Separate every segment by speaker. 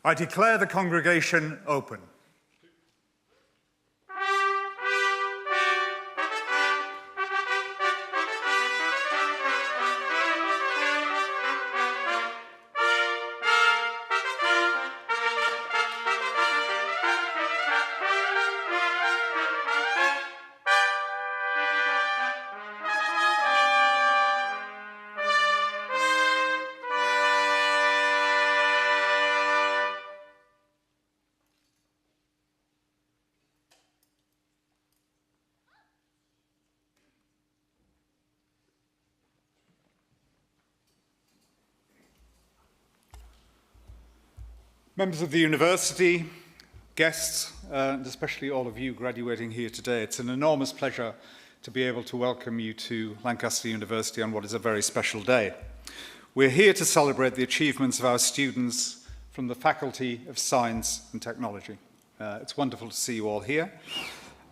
Speaker 1: I declare the congregation open. Members of the university, guests, and especially all of you graduating here today, it's an enormous pleasure to be able to welcome you to Lancaster University on what is a very special day. We're here to celebrate the achievements of our students from the Faculty of Science and Technology. It's wonderful to see you all here.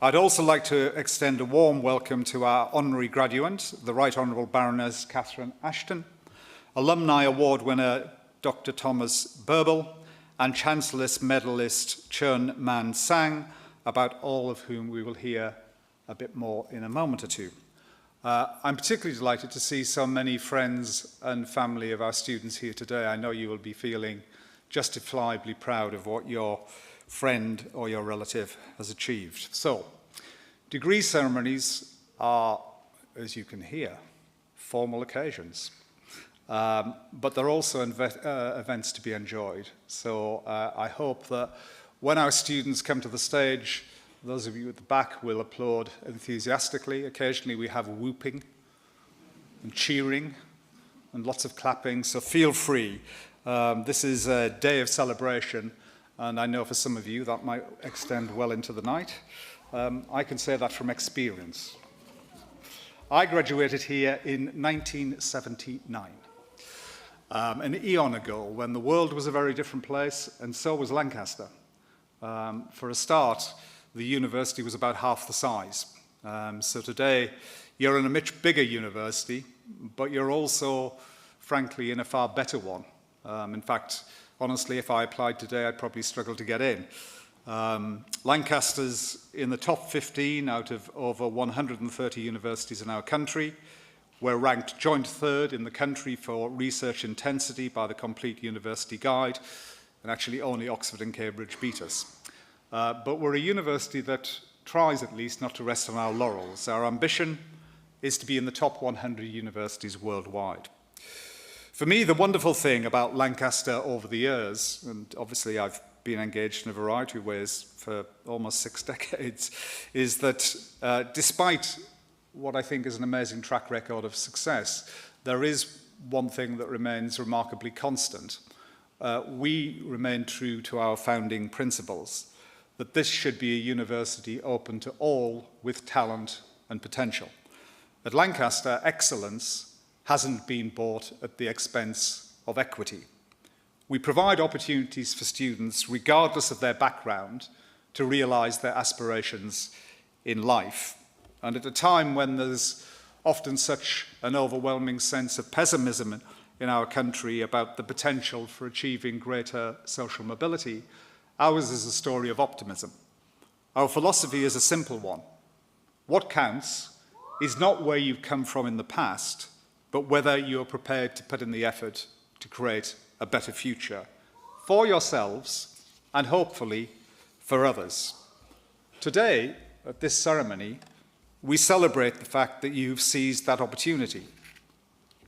Speaker 1: I'd also like to extend a warm welcome to our honorary graduate, the Right Honourable Baroness Catherine Ashton, Alumni Award winner Dr. Thomas Burbel, and Chancellor's medalist Chun Man Sang, about all of whom we will hear a bit more in a moment or two. I'm particularly delighted to see so many friends and family of our students here today. I know you will be feeling justifiably proud of what your friend or your relative has achieved. So, degree ceremonies are, as you can hear, formal occasions. But they're also events to be enjoyed. So I hope that when our students come to the stage, those of you at the back will applaud enthusiastically. Occasionally we have whooping and cheering and lots of clapping, so feel free. This is a day of celebration, and I know for some of you that might extend well into the night. I can say that from experience. I graduated here in 1979. An eon ago, when the world was a very different place, and so was Lancaster. For a start, the university was about half the size. So today, you're in a much bigger university, but you're also, frankly, in a far better one. In fact, honestly, if I applied today, I'd probably struggle to get in. Lancaster's in the top 15 out of over 130 universities in our country. We're ranked joint third in the country for research intensity by the Complete University Guide, and actually only Oxford and Cambridge beat us. But we're a university that tries at least not to rest on our laurels. Our ambition is to be in the top 100 universities worldwide. For me, the wonderful thing about Lancaster over the years, and obviously I've been engaged in a variety of ways for almost 6 decades, is that despite what I think is an amazing track record of success, there is one thing that remains remarkably constant. We remain true to our founding principles, that this should be a university open to all with talent and potential. At Lancaster, excellence hasn't been bought at the expense of equity. We provide opportunities for students, regardless of their background, to realise their aspirations in life. And at a time when there's often such an overwhelming sense of pessimism in our country about the potential for achieving greater social mobility, ours is a story of optimism. Our philosophy is a simple one. What counts is not where you've come from in the past, but whether you're prepared to put in the effort to create a better future for yourselves and hopefully for others. Today, at this ceremony, we celebrate the fact that you've seized that opportunity.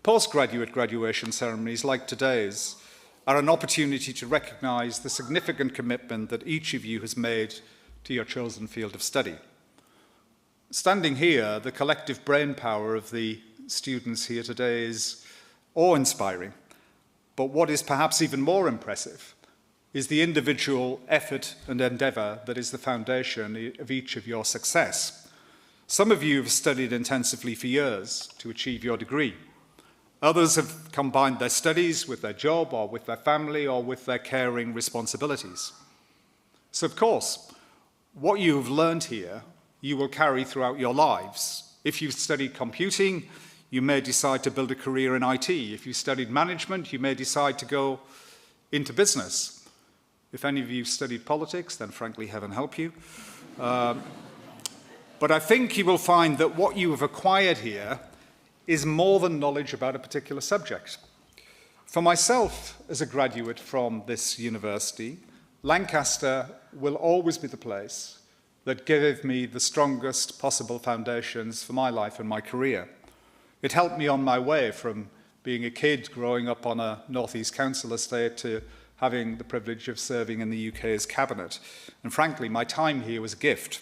Speaker 1: Postgraduate graduation ceremonies like today's are an opportunity to recognise the significant commitment that each of you has made to your chosen field of study. Standing here, the collective brainpower of the students here today is awe-inspiring. But what is perhaps even more impressive is the individual effort and endeavour that is the foundation of each of your success. Some of you have studied intensively for years to achieve your degree. Others have combined their studies with their job or with their family or with their caring responsibilities. So, of course, what you have learned here, you will carry throughout your lives. If you've studied computing, you may decide to build a career in IT. If you studied management, you may decide to go into business. If any of you studied politics, then frankly, heaven help you. But I think you will find that what you have acquired here is more than knowledge about a particular subject. For myself, as a graduate from this university, Lancaster will always be the place that gave me the strongest possible foundations for my life and my career. It helped me on my way from being a kid growing up on a North East Council estate to having the privilege of serving in the UK's cabinet. And frankly, my time here was a gift.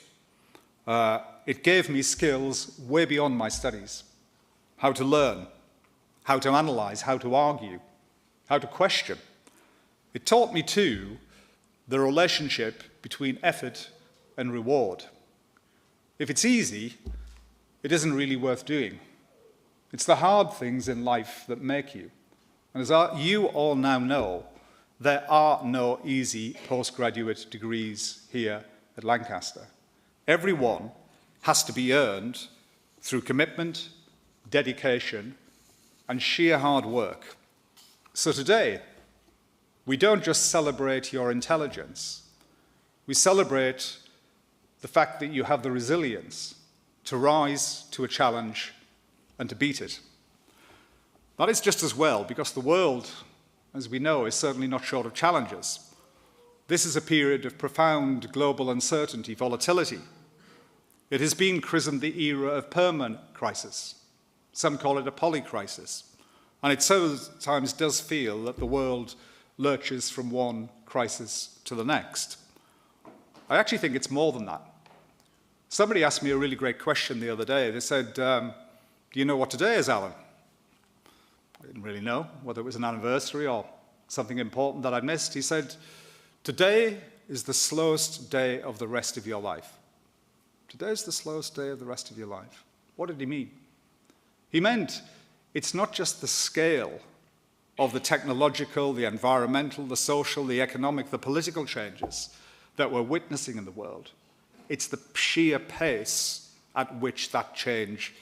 Speaker 1: It gave me skills way beyond my studies. How to learn, how to analyse, how to argue, how to question. It taught me too the relationship between effort and reward. If it's easy, it isn't really worth doing. It's the hard things in life that make you. And as you all now know, there are no easy postgraduate degrees here at Lancaster. Every one has to be earned through commitment, dedication, and sheer hard work. So today, we don't just celebrate your intelligence, we celebrate the fact that you have the resilience to rise to a challenge and to beat it. That is just as well, because the world, as we know, is certainly not short of challenges. This is a period of profound global uncertainty, volatility. It has been christened the era of permanent crisis. Some call it a polycrisis. And it sometimes does feel that the world lurches from one crisis to the next. I actually think it's more than that. Somebody asked me a really great question the other day. They said, do you know what today is, Alan? I didn't really know whether it was an anniversary or something important that I'd missed. He said, today is the slowest day of the rest of your life. Today is the slowest day of the rest of your life. What did he mean? He meant it's not just the scale of the technological, the environmental, the social, the economic, the political changes that we're witnessing in the world. It's the sheer pace at which that change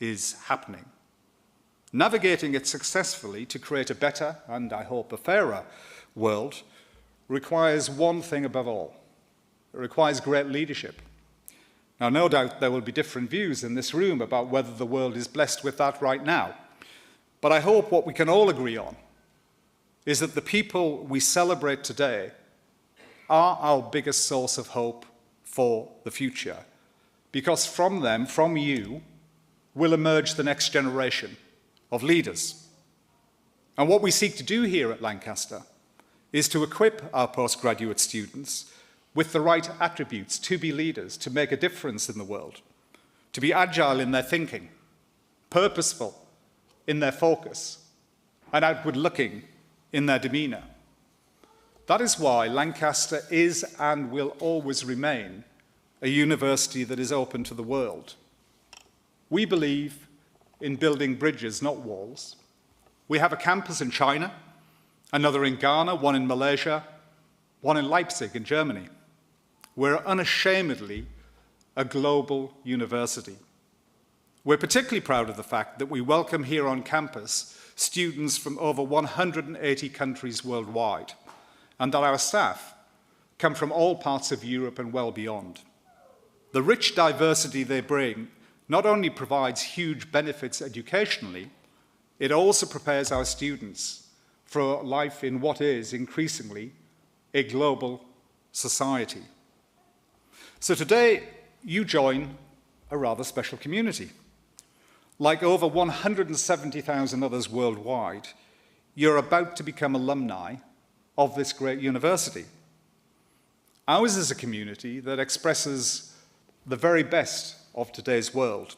Speaker 1: is happening. Navigating it successfully to create a better, and I hope a fairer, world requires one thing above all. It requires great leadership. Now, no doubt there will be different views in this room about whether the world is blessed with that right now. But I hope what we can all agree on is that the people we celebrate today are our biggest source of hope for the future. Because from them, from you, will emerge the next generation of leaders. And what we seek to do here at Lancaster is to equip our postgraduate students with the right attributes to be leaders, to make a difference in the world, to be agile in their thinking, purposeful in their focus, and outward-looking in their demeanour. That is why Lancaster is and will always remain a university that is open to the world. We believe in building bridges, not walls. We have a campus in China, another in Ghana, one in Malaysia, one in Leipzig in Germany. We're unashamedly a global university. We're particularly proud of the fact that we welcome here on campus students from over 180 countries worldwide, and that our staff come from all parts of Europe and well beyond. The rich diversity they bring not only provides huge benefits educationally, it also prepares our students for life in what is increasingly a global society. So today, you join a rather special community. Like over 170,000 others worldwide, you're about to become alumni of this great university. Ours is a community that expresses the very best of today's world.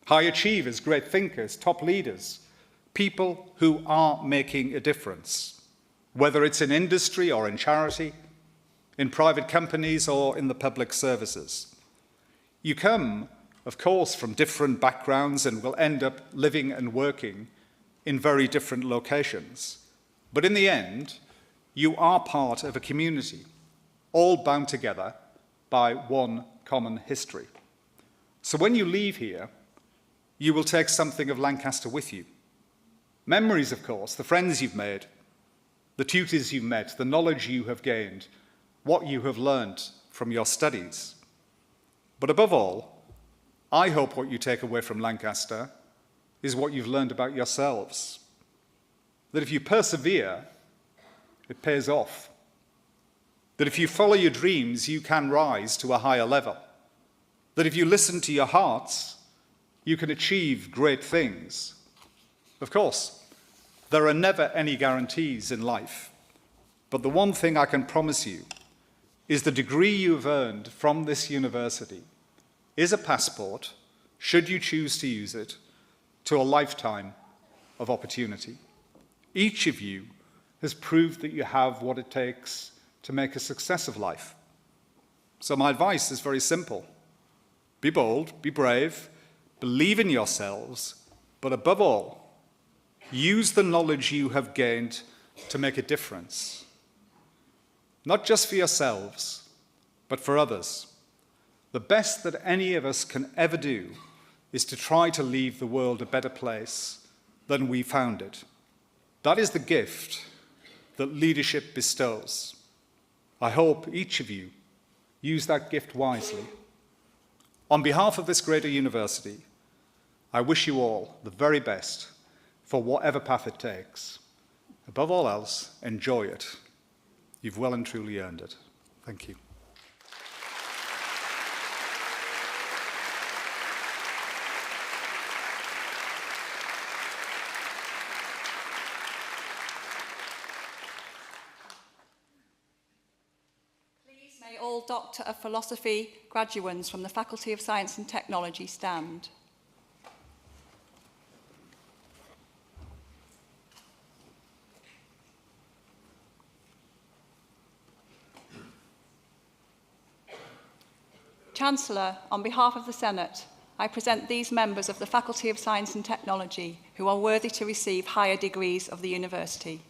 Speaker 1: High achievers, great thinkers, top leaders, people who are making a difference, whether it's in industry or in charity, in private companies or in the public services. You come, of course, from different backgrounds and will end up living and working in very different locations. But in the end, you are part of a community, all bound together by one common history. So when you leave here, you will take something of Lancaster with you. Memories, of course, the friends you've made, the tutors you met, the knowledge you have gained, what you have learned from your studies. But above all, I hope what you take away from Lancaster is what you've learned about yourselves. That if you persevere, it pays off. That if you follow your dreams, you can rise to a higher level. That if you listen to your hearts, you can achieve great things. Of course, there are never any guarantees in life, but the one thing I can promise you is the degree you have earned from this university is a passport, should you choose to use it, to a lifetime of opportunity. Each of you has proved that you have what it takes to make a success of life. So my advice is very simple. Be bold, be brave, believe in yourselves, but above all, use the knowledge you have gained to make a difference. Not just for yourselves, but for others. The best that any of us can ever do is to try to leave the world a better place than we found it. That is the gift that leadership bestows. I hope each of you use that gift wisely. On behalf of this greater university, I wish you all the very best for whatever path it takes. Above all else, enjoy it. You've well and truly earned it. Thank you.
Speaker 2: Please may all Doctor of Philosophy graduates from the Faculty of Science and Technology stand. Chancellor, on behalf of the Senate, I present these members of the Faculty of Science and Technology who are worthy to receive higher degrees of the university.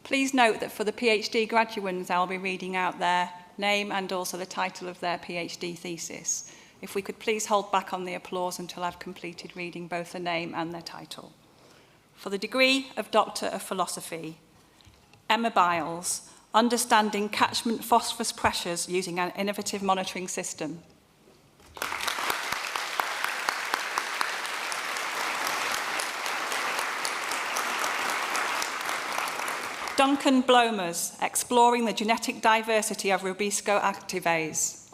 Speaker 2: Please note that for the PhD graduates, I'll be reading out their name and also the title of their PhD thesis. If we could please hold back on the applause until I've completed reading both the name and their title. For the degree of Doctor of Philosophy, Emma Biles, Understanding Catchment Phosphorus Pressures Using an Innovative Monitoring System. Duncan Blomers, Exploring the Genetic Diversity of Rubisco activase.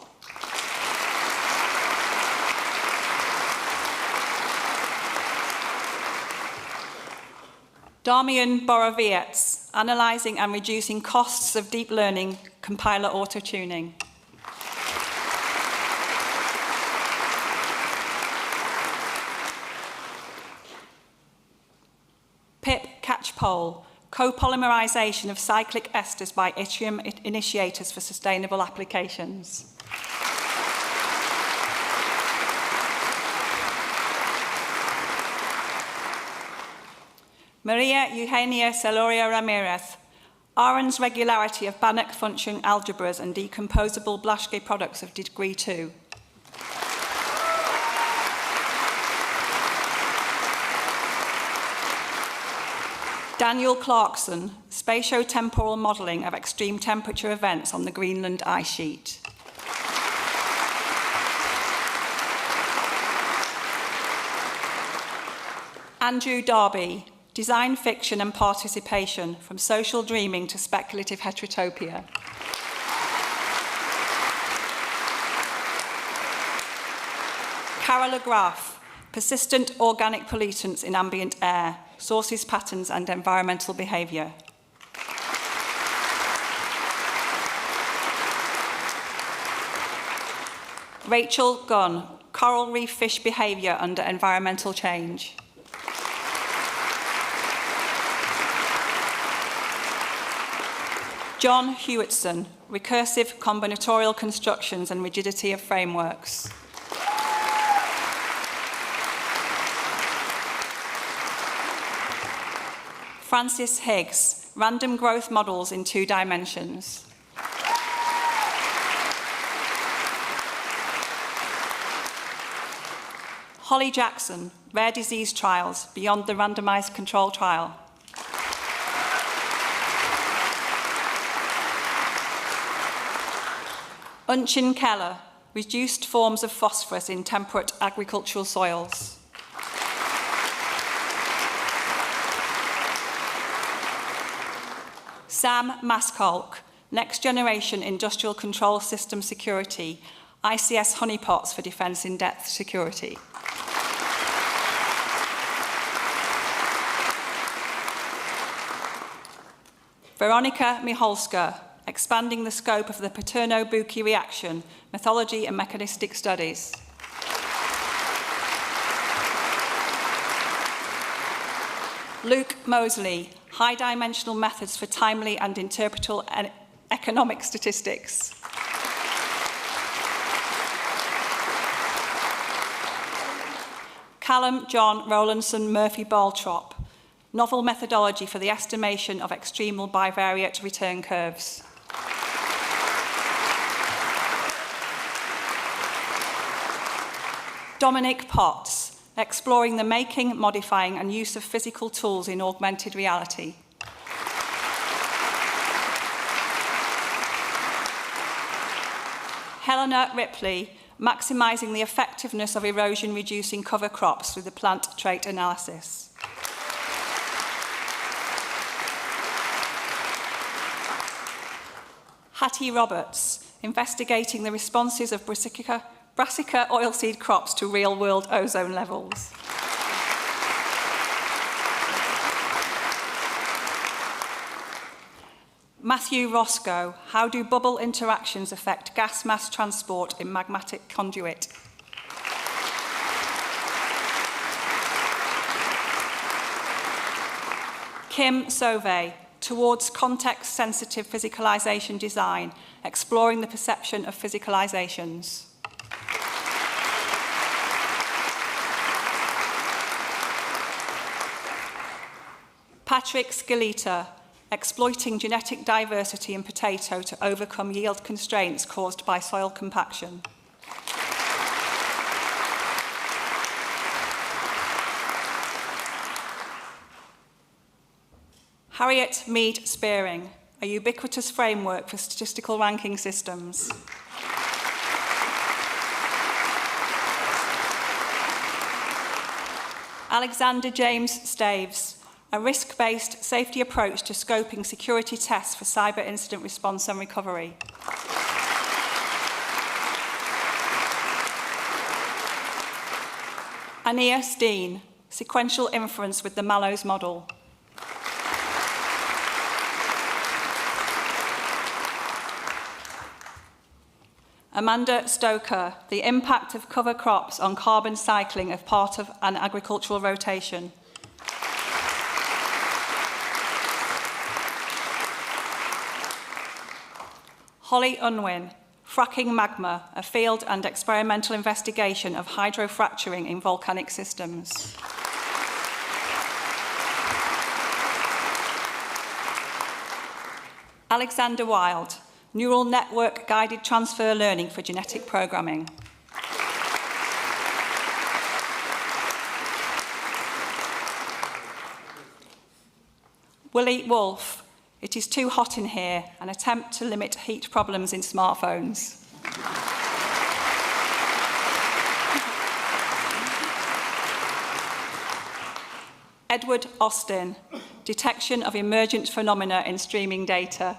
Speaker 2: Damian Borowiec, Analysing and Reducing Costs of Deep Learning Compiler Auto-Tuning. Pip Catchpole, Co-polymerization of cyclic esters by yttrium initiators for sustainable applications. Maria Eugenia Celoria Ramirez, Arons regularity of Banach function algebras and decomposable Blaschke products of degree 2. Daniel Clarkson, spatio-temporal modelling of extreme temperature events on the Greenland ice sheet. Andrew Darby, design fiction and participation, from social dreaming to speculative heterotopia. Carol Graff, persistent organic pollutants in ambient air, sources, patterns, and environmental behaviour. Rachel Gunn, coral reef fish behaviour under environmental change. John Hewitson, Recursive Combinatorial Constructions and Rigidity of Frameworks. Francis Higgs, Random Growth Models in 2 Dimensions. Holly Jackson, Rare Disease Trials, Beyond the Randomised Control Trial. Unchin Keller, Reduced Forms of Phosphorus in Temperate Agricultural Soils. Sam Maskolk, Next Generation Industrial Control System Security, ICS honeypots for defence in depth security. Veronika Michalska, Expanding the Scope of the Paterno-Bucchi Reaction, Methodology and Mechanistic Studies. Luke Mosley, High-Dimensional Methods for Timely and Interpretable Economic Statistics. Callum John Rowlandson Murphy Baltrop, Novel Methodology for the Estimation of Extremal Bivariate Return Curves. Dominic Potts, Exploring the Making, Modifying and Use of Physical Tools in Augmented Reality. Helena Ripley, Maximising the Effectiveness of Erosion-Reducing Cover Crops through the Plant Trait Analysis. Hattie Roberts, Investigating the Responses of Brassica oilseed crops to real-world ozone levels. Matthew Roscoe, How do bubble interactions affect gas mass transport in magmatic conduit? Kim Sauvé, Towards Context-Sensitive Physicalization Design, Exploring the Perception of Physicalizations. Patrick Scalita, Exploiting Genetic Diversity in Potato to Overcome Yield Constraints Caused by Soil Compaction. Harriet Mead Spearing, A Ubiquitous Framework for Statistical Ranking Systems. Alexander James Staves, A Risk-Based Safety Approach to Scoping Security Tests for Cyber Incident Response and Recovery. Ania Steen, Sequential Inference with the Mallows Model. Amanda Stoker, The Impact of Cover Crops on Carbon Cycling as Part of an Agricultural Rotation. Holly Unwin, Fracking Magma, a Field and Experimental Investigation of Hydrofracturing in Volcanic Systems. Alexander Wild, Neural Network Guided Transfer Learning for Genetic Programming. Willie Wolfe, It is Too Hot in Here, an attempt to limit heat problems in smartphones. Edward Austin, Detection of Emergent Phenomena in Streaming Data.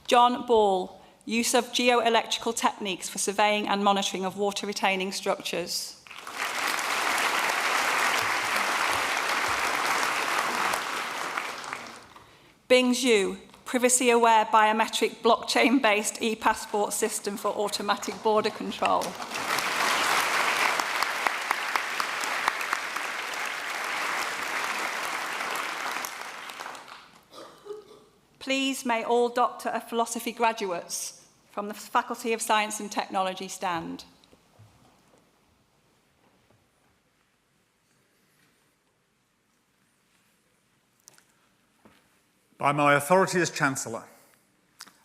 Speaker 2: John Ball, Use of Geoelectrical Techniques for Surveying and Monitoring of Water-Retaining Structures. Bing Zhu, Privacy-Aware Biometric Blockchain-Based e-Passport System for Automatic Border Control. Please may all Doctor of Philosophy graduates from the Faculty of Science and Technology stand.
Speaker 1: By my authority as Chancellor,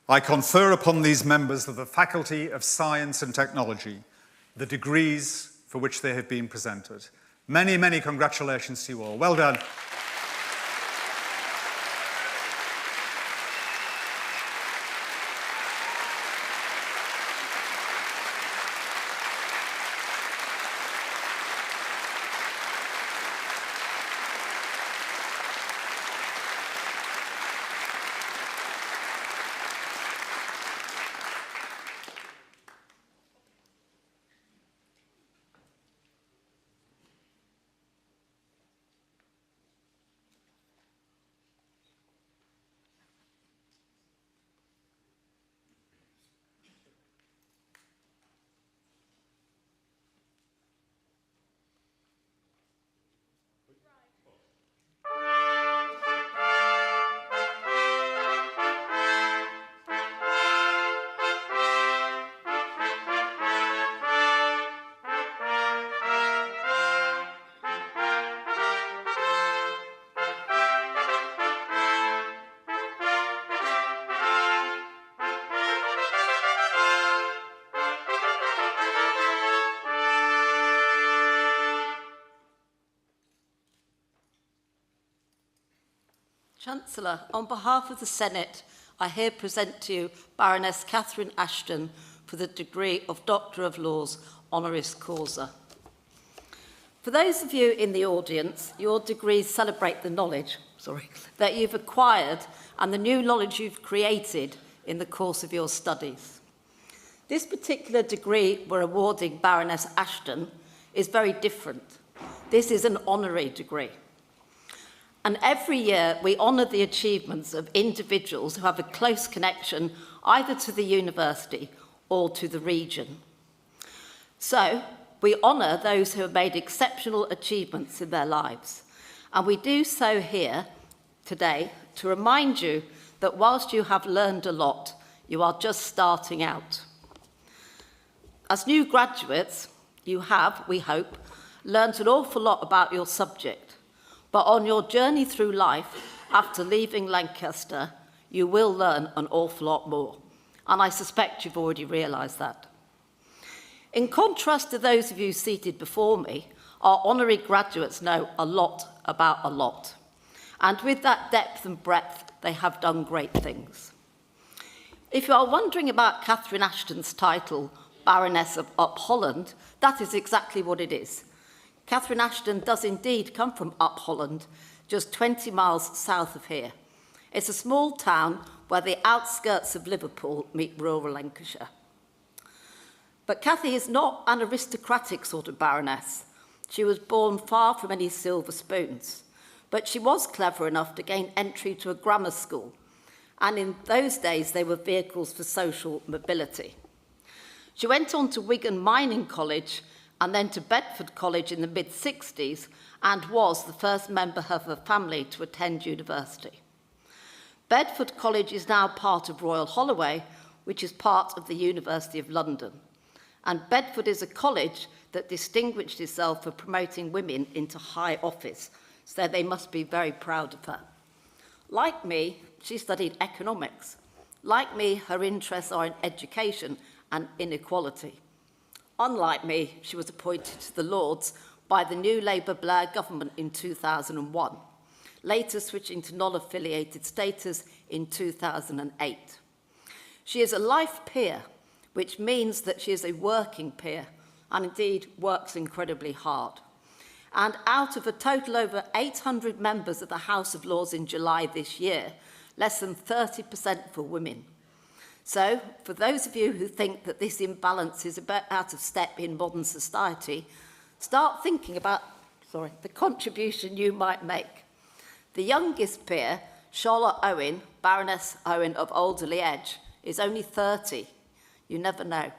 Speaker 1: I confer upon these members of the Faculty of Science and Technology the degrees for which they have been presented. Many, many congratulations to you all. Well done.
Speaker 3: Chancellor, on behalf of the Senate, I here present to you Baroness Catherine Ashton for the degree of Doctor of Laws, honoris causa. For those of you in the audience, your degrees celebrate the knowledge that you've acquired and the new knowledge you've created in the course of your studies. This particular degree we're awarding Baroness Ashton is very different. This is an honorary degree. And every year we honour the achievements of individuals who have a close connection either to the university or to the region. So we honour those who have made exceptional achievements in their lives. And we do so here today to remind you that whilst you have learned a lot, you are just starting out. As new graduates, you have, we hope, learned an awful lot about your subject. But on your journey through life, after leaving Lancaster, you will learn an awful lot more. And I suspect you've already realised that. In contrast to those of you seated before me, our honorary graduates know a lot about a lot. And with that depth and breadth, they have done great things. If you are wondering about Catherine Ashton's title, Baroness of Upholland, that is exactly what it is. Catherine Ashton does indeed come from Upholland, just 20 miles south of here. It's a small town where the outskirts of Liverpool meet rural Lancashire. But Cathy is not an aristocratic sort of baroness. She was born far from any silver spoons, but she was clever enough to gain entry to a grammar school, and in those days they were vehicles for social mobility. She went on to Wigan Mining College and then to Bedford College in the mid-60s, and was the first member of her family to attend university. Bedford College is now part of Royal Holloway, which is part of the University of London. And Bedford is a college that distinguished itself for promoting women into high office, so they must be very proud of her. Like me, she studied economics. Like me, her interests are in education and inequality. Unlike me, she was appointed to the Lords by the new Labour Blair government in 2001, later switching to non-affiliated status in 2008. She is a life peer, which means that she is a working peer, and indeed works incredibly hard. And out of a total over 800 members of the House of Lords in July this year, less than 30% for women. So, for those of you who think that this imbalance is a bit out of step in modern society, start thinking about the contribution you might make. The youngest peer, Charlotte Owen, Baroness Owen of Alderley Edge, is only 30. You never know.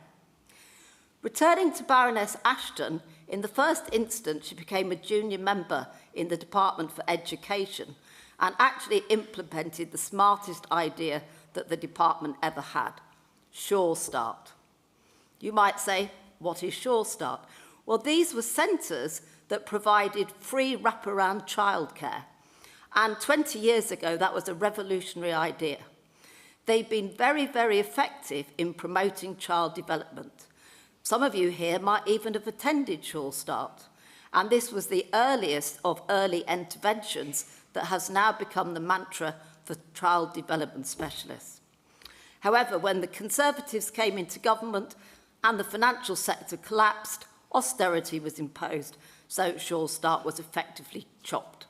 Speaker 3: Returning to Baroness Ashton, In the first instance, she became a junior member in the Department for Education and actually implemented the smartest idea that the department ever had, Sure Start. You might say, what is Sure Start? Well, these were centres that provided free wraparound childcare. And 20 years ago, that was a revolutionary idea. They've been very, very effective in promoting child development. Some of you here might even have attended Sure Start. And this was the earliest of early interventions that has now become the mantra for child development specialists. However, when the Conservatives came into government and the financial sector collapsed, austerity was imposed, so Sure Start was effectively chopped.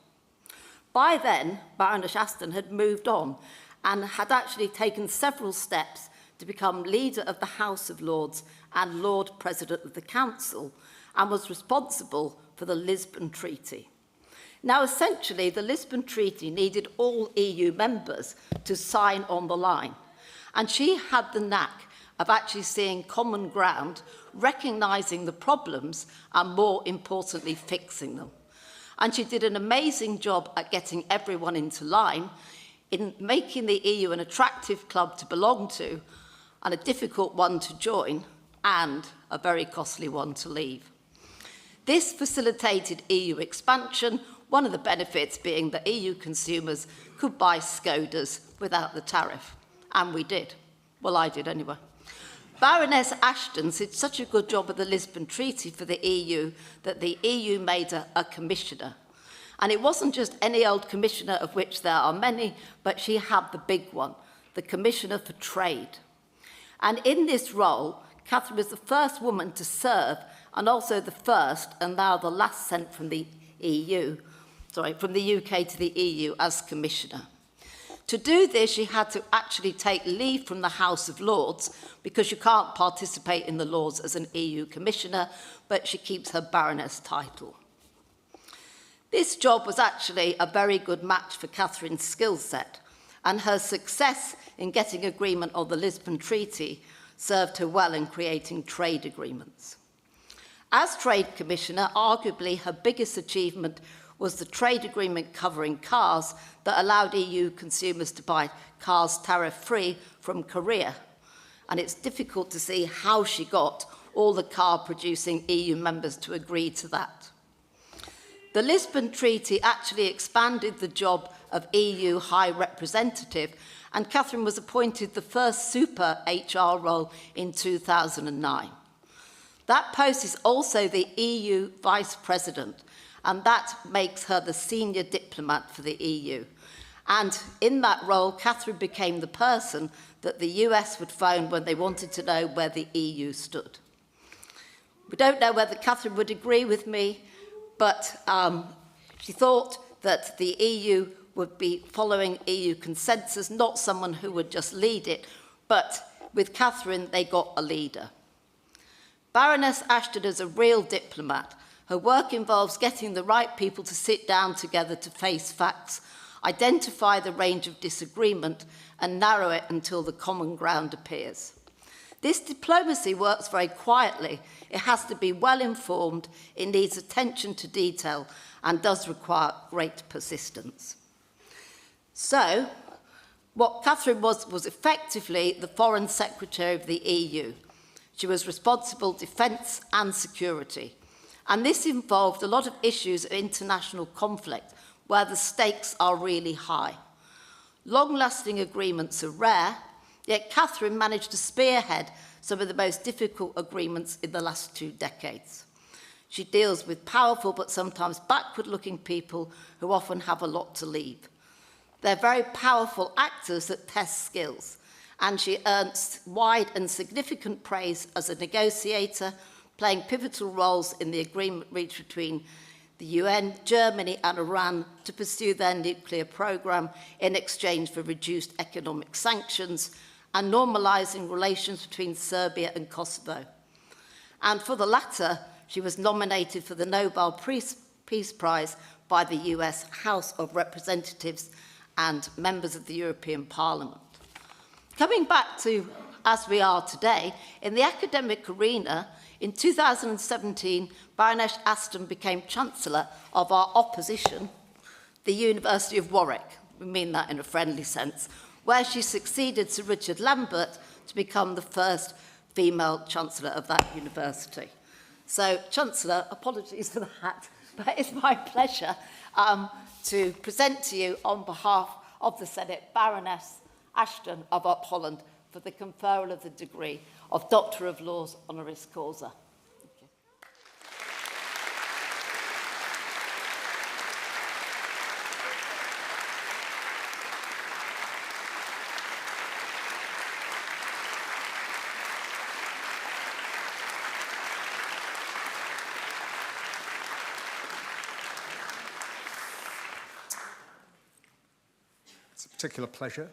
Speaker 3: By then, Baroness Ashton had moved on and had actually taken several steps to become leader of the House of Lords and Lord President of the Council, and was responsible for the Lisbon Treaty. Now, essentially, the Lisbon Treaty needed all EU members to sign on the line, and she had the knack of actually seeing common ground, recognising the problems, and more importantly, fixing them. And she did an amazing job at getting everyone into line, in making the EU an attractive club to belong to, and a difficult one to join, and a very costly one to leave. This facilitated EU expansion, one of the benefits being that EU consumers could buy Skodas without the tariff. And we did. Well, I did anyway. Baroness Ashton did such a good job of the Lisbon Treaty for the EU that the EU made her a commissioner. And it wasn't just any old commissioner, of which there are many, but she had the big one, the Commissioner for Trade. And in this role, Catherine was the first woman to serve, and also the first, and now the last sent from the from the UK to the EU as commissioner. To do this, she had to actually take leave from the House of Lords, because you can't participate in the Lords as an EU commissioner, but she keeps her Baroness title. This job was actually a very good match for Catherine's skill set, and her success in getting agreement on the Lisbon Treaty served her well in creating trade agreements. As Trade Commissioner, arguably her biggest achievement was the trade agreement covering cars that allowed EU consumers to buy cars tariff-free from Korea. And it's difficult to see how she got all the car-producing EU members to agree to that. The Lisbon Treaty actually expanded the job of EU High Representative, and Catherine was appointed the first super HR role in 2009. That post is also the EU Vice President, and that makes her the senior diplomat for the EU. And in that role, Catherine became the person that the US would phone when they wanted to know where the EU stood. We don't know whether Catherine would agree with me, but she thought that the EU would be following EU consensus, not someone who would just lead it, but with Catherine, they got a leader. Baroness Ashton is a real diplomat. Her work involves getting the right people to sit down together to face facts, identify the range of disagreement, and narrow it until the common ground appears. This diplomacy works very quietly. It has to be well informed, it needs attention to detail, and does require great persistence. So, what Catherine was effectively the Foreign Secretary of the EU. She was responsible for defence and security. And this involved a lot of issues of international conflict, where the stakes are really high. Long-lasting agreements are rare, yet Catherine managed to spearhead some of the most difficult agreements in the last 2 decades. She deals with powerful but sometimes backward-looking people who often have a lot to leave. They're very powerful actors that test skills, and she earns wide and significant praise as a negotiator, playing pivotal roles in the agreement reached between the UN, Germany and Iran to pursue their nuclear programme in exchange for reduced economic sanctions, and normalising relations between Serbia and Kosovo. And for the latter, she was nominated for the Nobel Peace Prize by the US House of Representatives and members of the European Parliament. Coming back to as we are today, in the academic arena, In 2017, Baroness Ashton became Chancellor of our opposition, the University of Warwick. We mean that in a friendly sense, where she succeeded Sir Richard Lambert to become the first female Chancellor of that university. So, Chancellor, apologies for that, but it's my pleasure to present to you on behalf of the Senate Baroness Ashton of Upholland for the conferral of the degree of Doctor of Laws honoris causa.
Speaker 1: It's a particular pleasure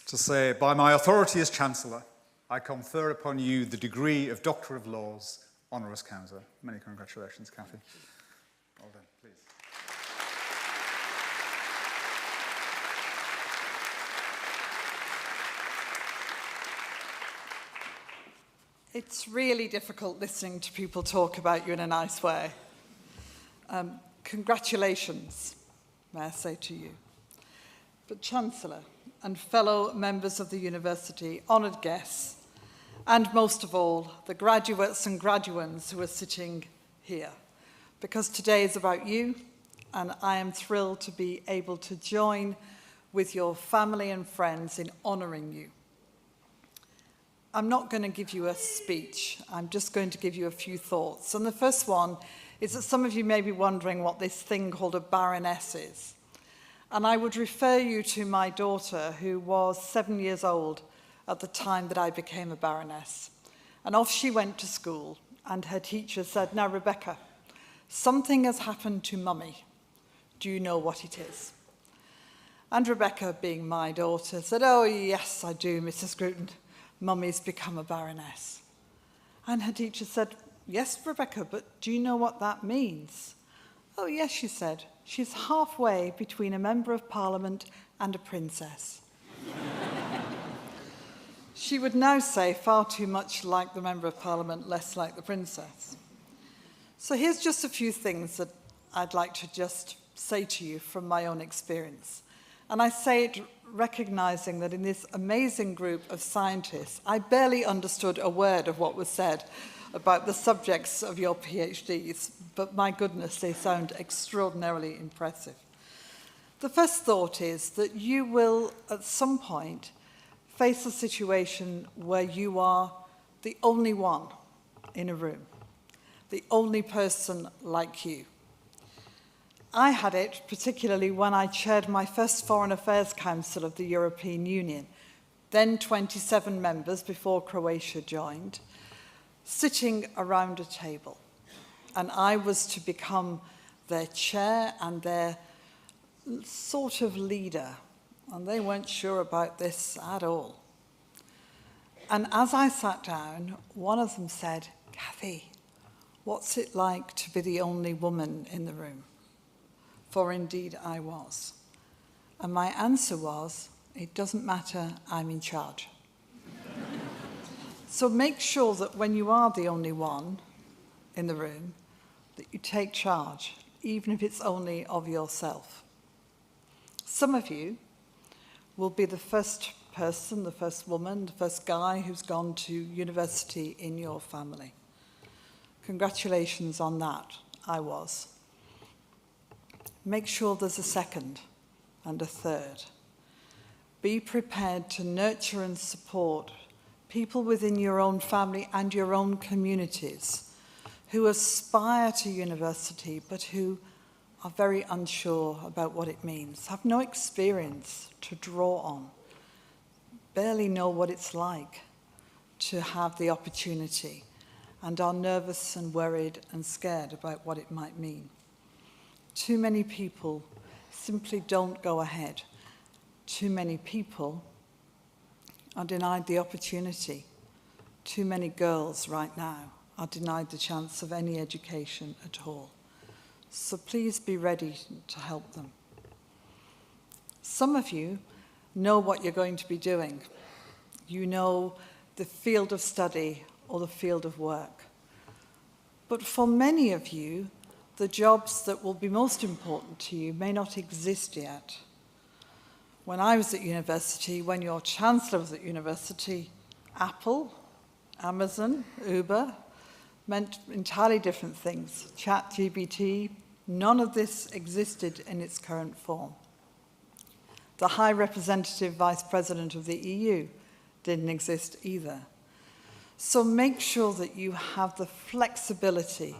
Speaker 1: to say, by my authority as Chancellor, I confer upon you the degree of Doctor of Laws honoris causa. Many congratulations, Cathy. Well done, please.
Speaker 4: It's really difficult listening to people talk about you in a nice way. Congratulations, may I say to you. But Chancellor and fellow members of the university, honoured guests, and most of all, the graduates and graduands who are sitting here, because today is about you, and I am thrilled to be able to join with your family and friends in honouring you. I'm not going to give you a speech, I'm just going to give you a few thoughts. And the first one is that some of you may be wondering what this thing called a baroness is. And I would refer you to my daughter, who was 7 years old at the time that I became a baroness. And off she went to school, and her teacher said, "Now, Rebecca, something has happened to Mummy. Do you know what it is?" And Rebecca, being my daughter, said, "Oh, yes, I do, Mrs. Scruton. Mummy's become a baroness." And her teacher said, "Yes, Rebecca, but do you know what that means?" "Oh, yes," she said. "She's halfway between a member of Parliament and a princess." She would now say far too much like the Member of Parliament, less like the princess. So here's just a few things that I'd like to just say to you from my own experience. And I say it recognising that in this amazing group of scientists, I barely understood a word of what was said about the subjects of your PhDs, but my goodness, they sound extraordinarily impressive. The first thought is that you will, at some point, face a situation where you are the only one in a room, the only person like you. I had it particularly when I chaired my first Foreign Affairs Council of the European Union, then 27 members before Croatia joined, sitting around a table. And I was to become their chair and their sort of leader. And they weren't sure about this at all. And as I sat down, one of them said, "Cathy, what's it like to be the only woman in the room?" For indeed I was. And my answer was, "It doesn't matter, I'm in charge." So make sure that when you are the only one in the room, that you take charge, even if it's only of yourself. Some of you will be the first person, the first woman, the first guy who's gone to university in your family. Congratulations on that, I was. Make sure there's a second and a third. Be prepared to nurture and support people within your own family and your own communities who aspire to university but who are very unsure about what it means, have no experience to draw on, barely know what it's like to have the opportunity, and are nervous and worried and scared about what it might mean. Too many people simply don't go ahead. Too many people are denied the opportunity. Too many girls right now are denied the chance of any education at all. So please be ready to help them. Some of you know what you're going to be doing. You know the field of study or the field of work. But for many of you, the jobs that will be most important to you may not exist yet. When I was at university, when your chancellor was at university, Apple, Amazon, Uber meant entirely different things. ChatGPT, none of this existed in its current form. The High Representative Vice President of the EU didn't exist either. So make sure that you have the flexibility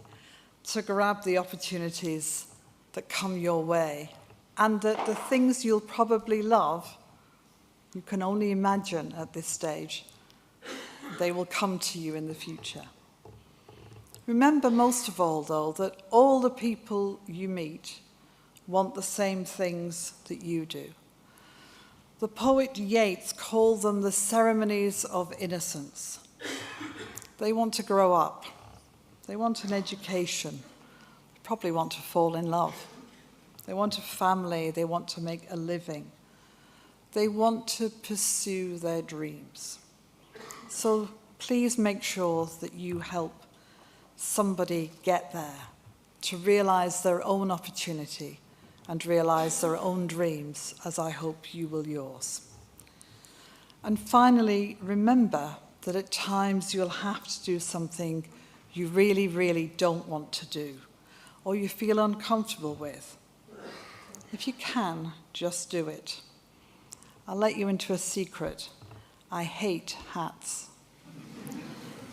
Speaker 4: to grab the opportunities that come your way, and that the things you'll probably love, you can only imagine at this stage, they will come to you in the future. Remember most of all, though, that all the people you meet want the same things that you do. The poet Yeats called them the ceremonies of innocence. They want to grow up. They want an education. They probably want to fall in love. They want a family. They want to make a living. They want to pursue their dreams. So please make sure that you help somebody get there, to realize their own opportunity and realize their own dreams, as I hope you will yours. And finally, remember that at times you'll have to do something you really, really don't want to do, or you feel uncomfortable with. If you can, just do it. I'll let you into a secret. I hate hats.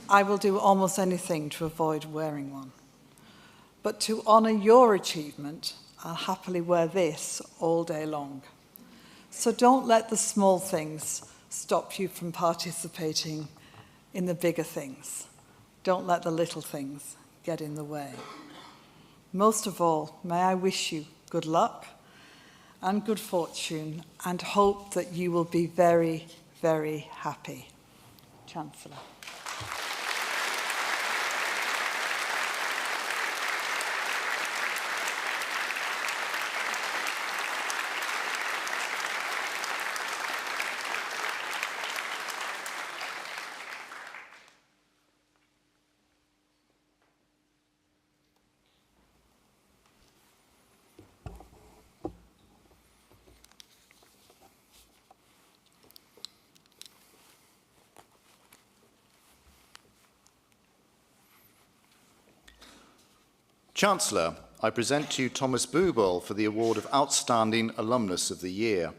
Speaker 4: I will do almost anything to avoid wearing one. But to honor your achievement, I'll happily wear this all day long. So don't let the small things stop you from participating in the bigger things. Don't let the little things get in the way. Most of all, may I wish you good luck and good fortune, and hope that you will be very, very happy. Chancellor.
Speaker 5: Chancellor, I present to you Thomas Bubel for the award of Outstanding Alumnus of the Year.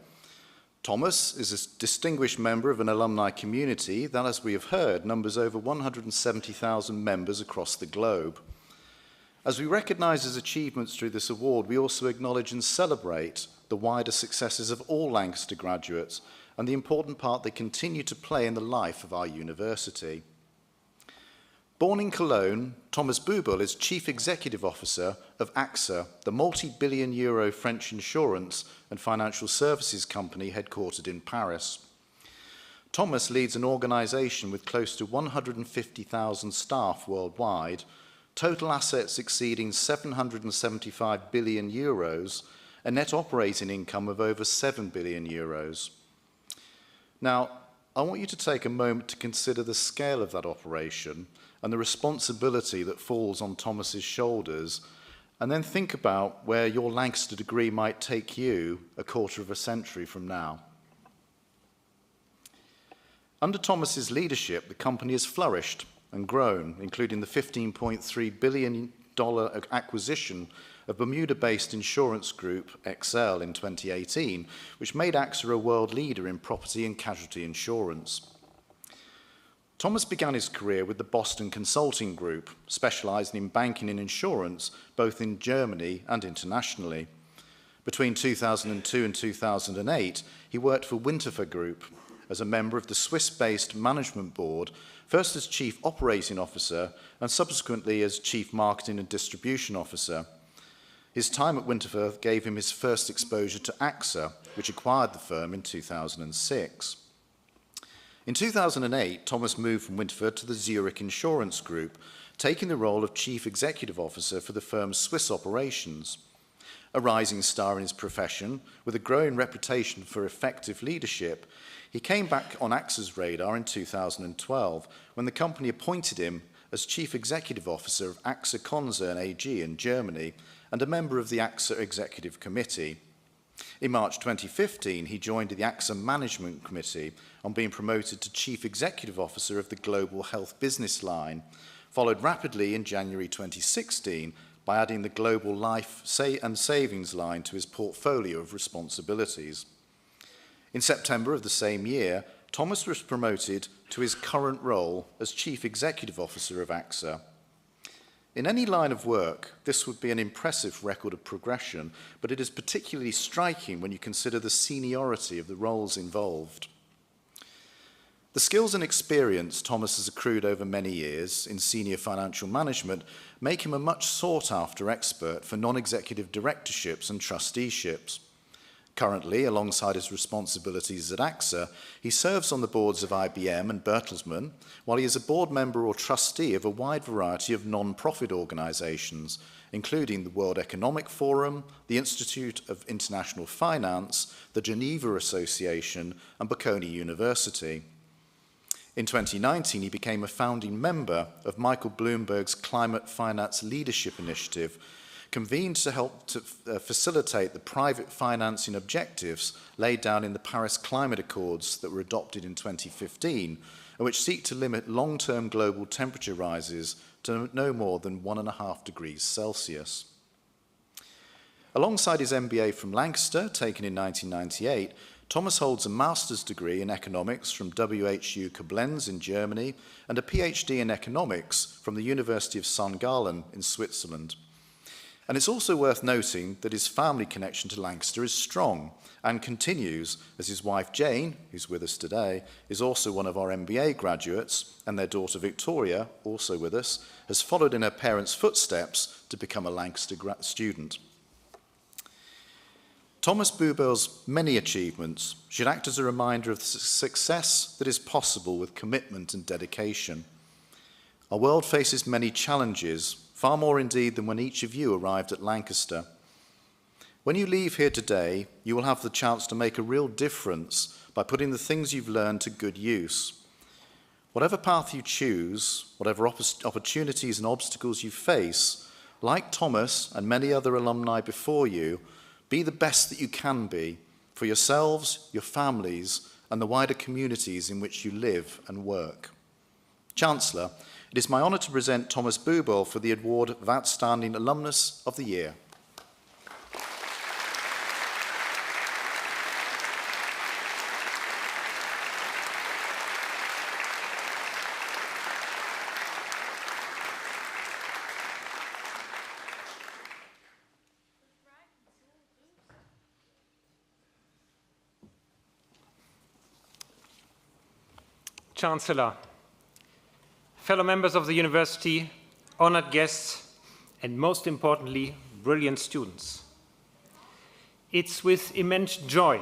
Speaker 5: Thomas is a distinguished member of an alumni community that, as we have heard, numbers over 170,000 members across the globe. As we recognise his achievements through this award, we also acknowledge and celebrate the wider successes of all Lancaster graduates and the important part they continue to play in the life of our university. Born in Cologne, Thomas Bubel is Chief Executive Officer of AXA, the multi-billion euro French insurance and financial services company headquartered in Paris. Thomas leads an organisation with close to 150,000 staff worldwide, total assets exceeding 775 billion euros, a net operating income of over 7 billion euros. Now, I want you to take a moment to consider the scale of that operation and the responsibility that falls on Thomas's shoulders, and then think about where your Lancaster degree might take you a quarter of a century from now. Under Thomas's leadership, the company has flourished and grown, including the $15.3 billion acquisition of Bermuda-based insurance group XL in 2018, which made AXA a world leader in property and casualty insurance. Thomas began his career with the Boston Consulting Group, specialising in banking and insurance, both in Germany and internationally. Between 2002 and 2008, he worked for Winterthur Group as a member of the Swiss-based management board, first as Chief Operating Officer and subsequently as Chief Marketing and Distribution Officer. His time at Winterthur gave him his first exposure to AXA, which acquired the firm in 2006. In 2008, Thomas moved from Winterthur to the Zurich Insurance Group, taking the role of Chief Executive Officer for the firm's Swiss operations. A rising star in his profession, with a growing reputation for effective leadership, he came back on AXA's radar in 2012 when the company appointed him as Chief Executive Officer of AXA Konzern AG in Germany and a member of the AXA Executive Committee. In March 2015, he joined the AXA Management Committee on being promoted to Chief Executive Officer of the Global Health Business Line, followed rapidly in January 2016 by adding the Global Life and Savings line to his portfolio of responsibilities. In September of the same year, Thomas was promoted to his current role as Chief Executive Officer of AXA. In any line of work, this would be an impressive record of progression, but it is particularly striking when you consider the seniority of the roles involved. The skills and experience Thomas has accrued over many years in senior financial management make him a much sought-after expert for non-executive directorships and trusteeships. Currently, alongside his responsibilities at AXA, he serves on the boards of IBM and Bertelsmann, while he is a board member or trustee of a wide variety of non-profit organisations, including the World Economic Forum, the Institute of International Finance, the Geneva Association, and Bocconi University. In 2019, he became a founding member of Michael Bloomberg's Climate Finance Leadership Initiative, convened to help to facilitate the private financing objectives laid down in the Paris Climate Accords that were adopted in 2015, and which seek to limit long-term global temperature rises to no more than 1.5 degrees Celsius. Alongside his MBA from Lancaster, taken in 1998, Thomas holds a master's degree in economics from WHU Koblenz in Germany and a PhD in economics from the University of St. Gallen in Switzerland. And it's also worth noting that his family connection to Lancaster is strong and continues, as his wife Jane, who's with us today, is also one of our MBA graduates, and their daughter Victoria, also with us, has followed in her parents' footsteps to become a Lancaster student. Thomas Buberl's many achievements should act as a reminder of the success that is possible with commitment and dedication. Our world faces many challenges, far more indeed than when each of you arrived at Lancaster. When you leave here today, you will have the chance to make a real difference by putting the things you've learned to good use. Whatever path you choose, whatever opportunities and obstacles you face, like Thomas and many other alumni before you, be the best that you can be for yourselves, your families, and the wider communities in which you live and work. Chancellor, it is my honour to present Thomas Buberl for the Award of Outstanding Alumnus of the Year.
Speaker 6: Chancellor, fellow members of the university, honored guests, and most importantly, brilliant students. It's with immense joy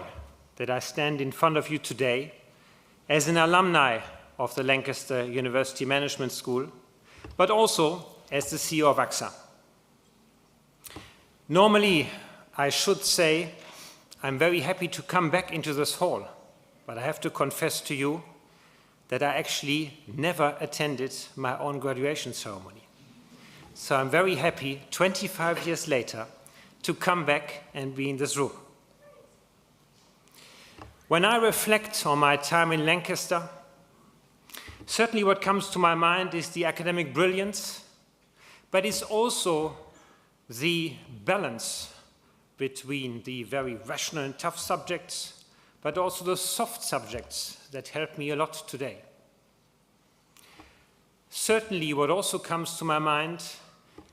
Speaker 6: that I stand in front of you today as an alumni of the Lancaster University Management School, but also as the CEO of AXA. Normally, I should say I'm very happy to come back into this hall, but I have to confess to you that I actually never attended my own graduation ceremony. So I'm very happy, 25 years later, to come back and be in this room. When I reflect on my time in Lancaster, certainly what comes to my mind is the academic brilliance, but it's also the balance between the very rational and tough subjects, but also the soft subjects that help me a lot today. Certainly, what also comes to my mind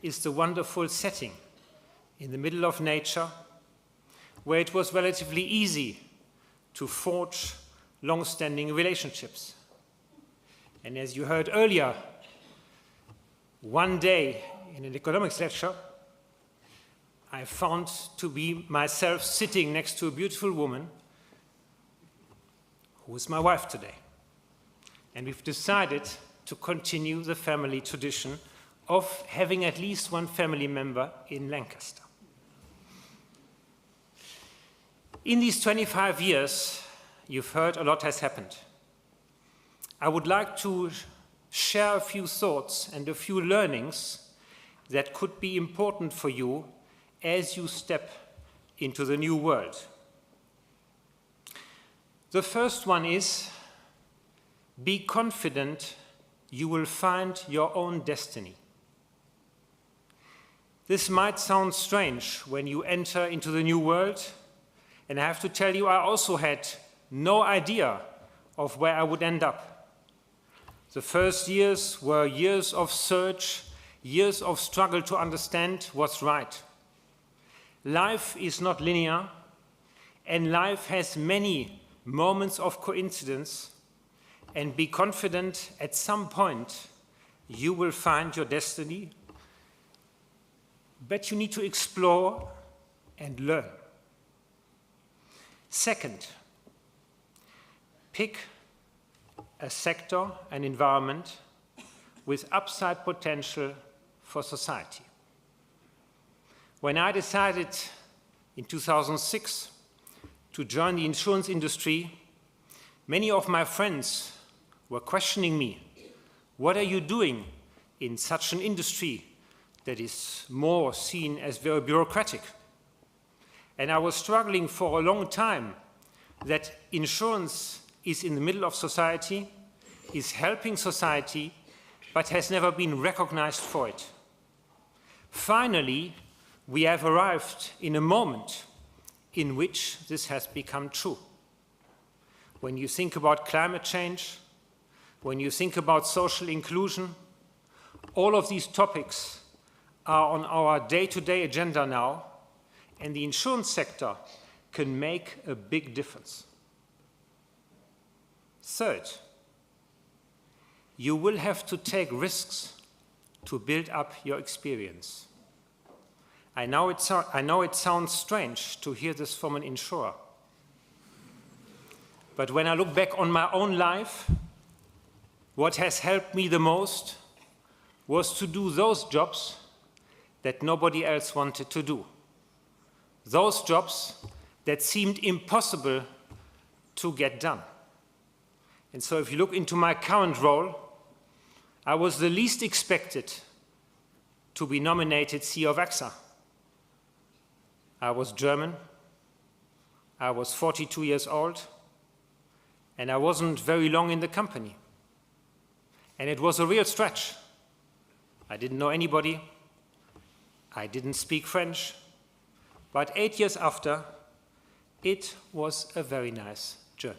Speaker 6: is the wonderful setting in the middle of nature, where it was relatively easy to forge long-standing relationships. And as you heard earlier, one day in an economics lecture, I found to be myself sitting next to a beautiful woman who is my wife today. And we've decided to continue the family tradition of having at least one family member in Lancaster. In these 25 years, you've heard a lot has happened. I would like to share a few thoughts and a few learnings that could be important for you as you step into the new world. The first one is, be confident you will find your own destiny. This might sound strange when you enter into the new world, and I have to tell you, I also had no idea of where I would end up. The first years were years of search, years of struggle to understand what's right. Life is not linear, and life has many moments of coincidence, and be confident at some point you will find your destiny, but you need to explore and learn. Second, pick a sector, an environment with upside potential for society. When I decided in 2006 to join the insurance industry, many of my friends were questioning me. What are you doing in such an industry that is more seen as very bureaucratic? And I was struggling for a long time that insurance is in the middle of society, is helping society, but has never been recognized for it. Finally, we have arrived in a moment in which this has become true. When you think about climate change, when you think about social inclusion, all of these topics are on our day-to-day agenda now, and the insurance sector can make a big difference. Third, you will have to take risks to build up your experience. I know it sounds strange to hear this from an insurer, but when I look back on my own life, what has helped me the most was to do those jobs that nobody else wanted to do. Those jobs that seemed impossible to get done. And so if you look into my current role, I was the least expected to be nominated CEO of AXA. I was German, I was 42 years old, and I wasn't very long in the company. And it was a real stretch. I didn't know anybody, I didn't speak French, but 8 years after, it was a very nice journey.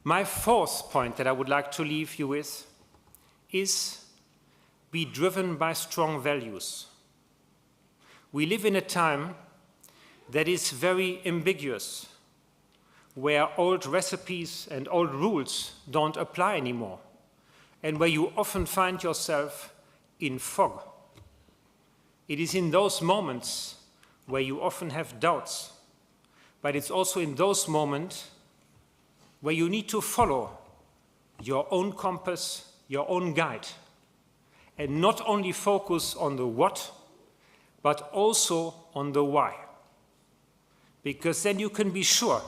Speaker 6: My fourth point that I would like to leave you with is be driven by strong values. We live in a time that is very ambiguous, where old recipes and old rules don't apply anymore, and where you often find yourself in fog. It is in those moments where you often have doubts, but it's also in those moments where you need to follow your own compass, your own guide, and not only focus on the what, but also on the why. Because then you can be sure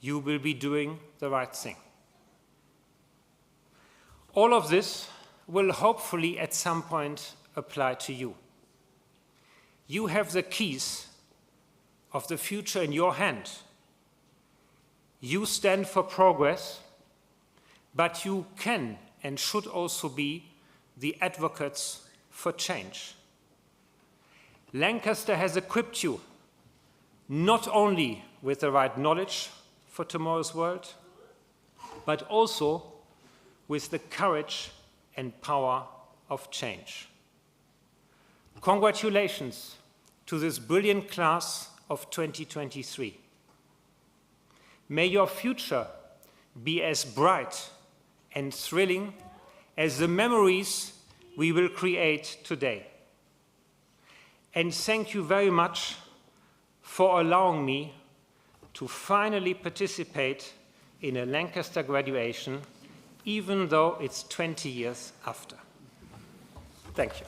Speaker 6: you will be doing the right thing. All of this will hopefully at some point apply to you. You have the keys of the future in your hand. You stand for progress, but you can and should also be the advocates for change. Lancaster has equipped you not only with the right knowledge for tomorrow's world, but also with the courage and power of change. Congratulations to this brilliant class of 2023. May your future be as bright and thrilling as the memories we will create today. And thank you very much for allowing me to finally participate in a Lancaster graduation, even though it's 20 years after. Thank you.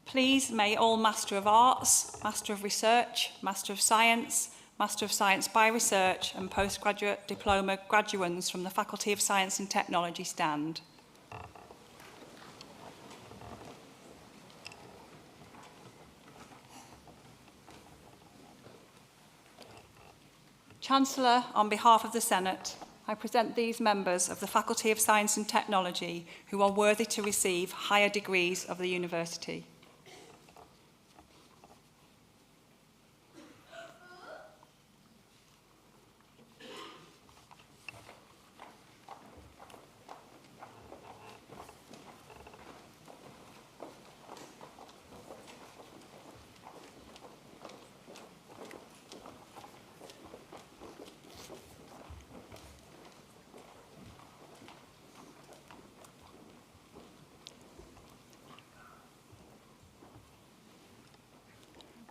Speaker 2: Please may all Master of Arts, Master of Research, Master of Science by Research and Postgraduate Diploma graduands from the Faculty of Science and Technology stand. Chancellor, on behalf of the Senate, I present these members of the Faculty of Science and Technology who are worthy to receive higher degrees of the university.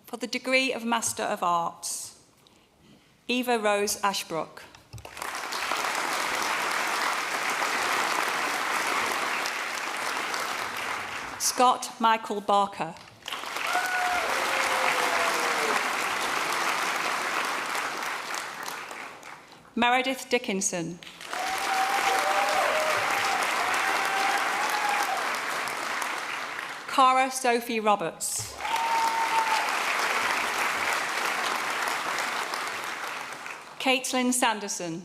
Speaker 2: For the degree of Master of Arts, Eva Rose Ashbrook. Scott Michael Barker. Meredith Dickinson. Cara Sophie Roberts. Caitlin Sanderson.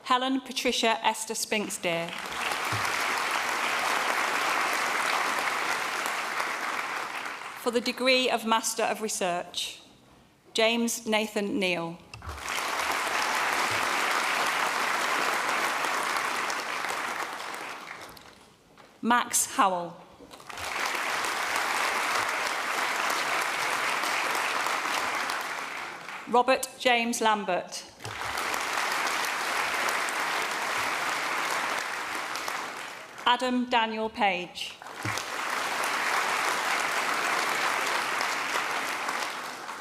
Speaker 2: Helen Patricia Esther Spinksdeer. For the degree of Master of Research, James Nathan Neal. Max Howell. Robert James Lambert. Adam Daniel Page.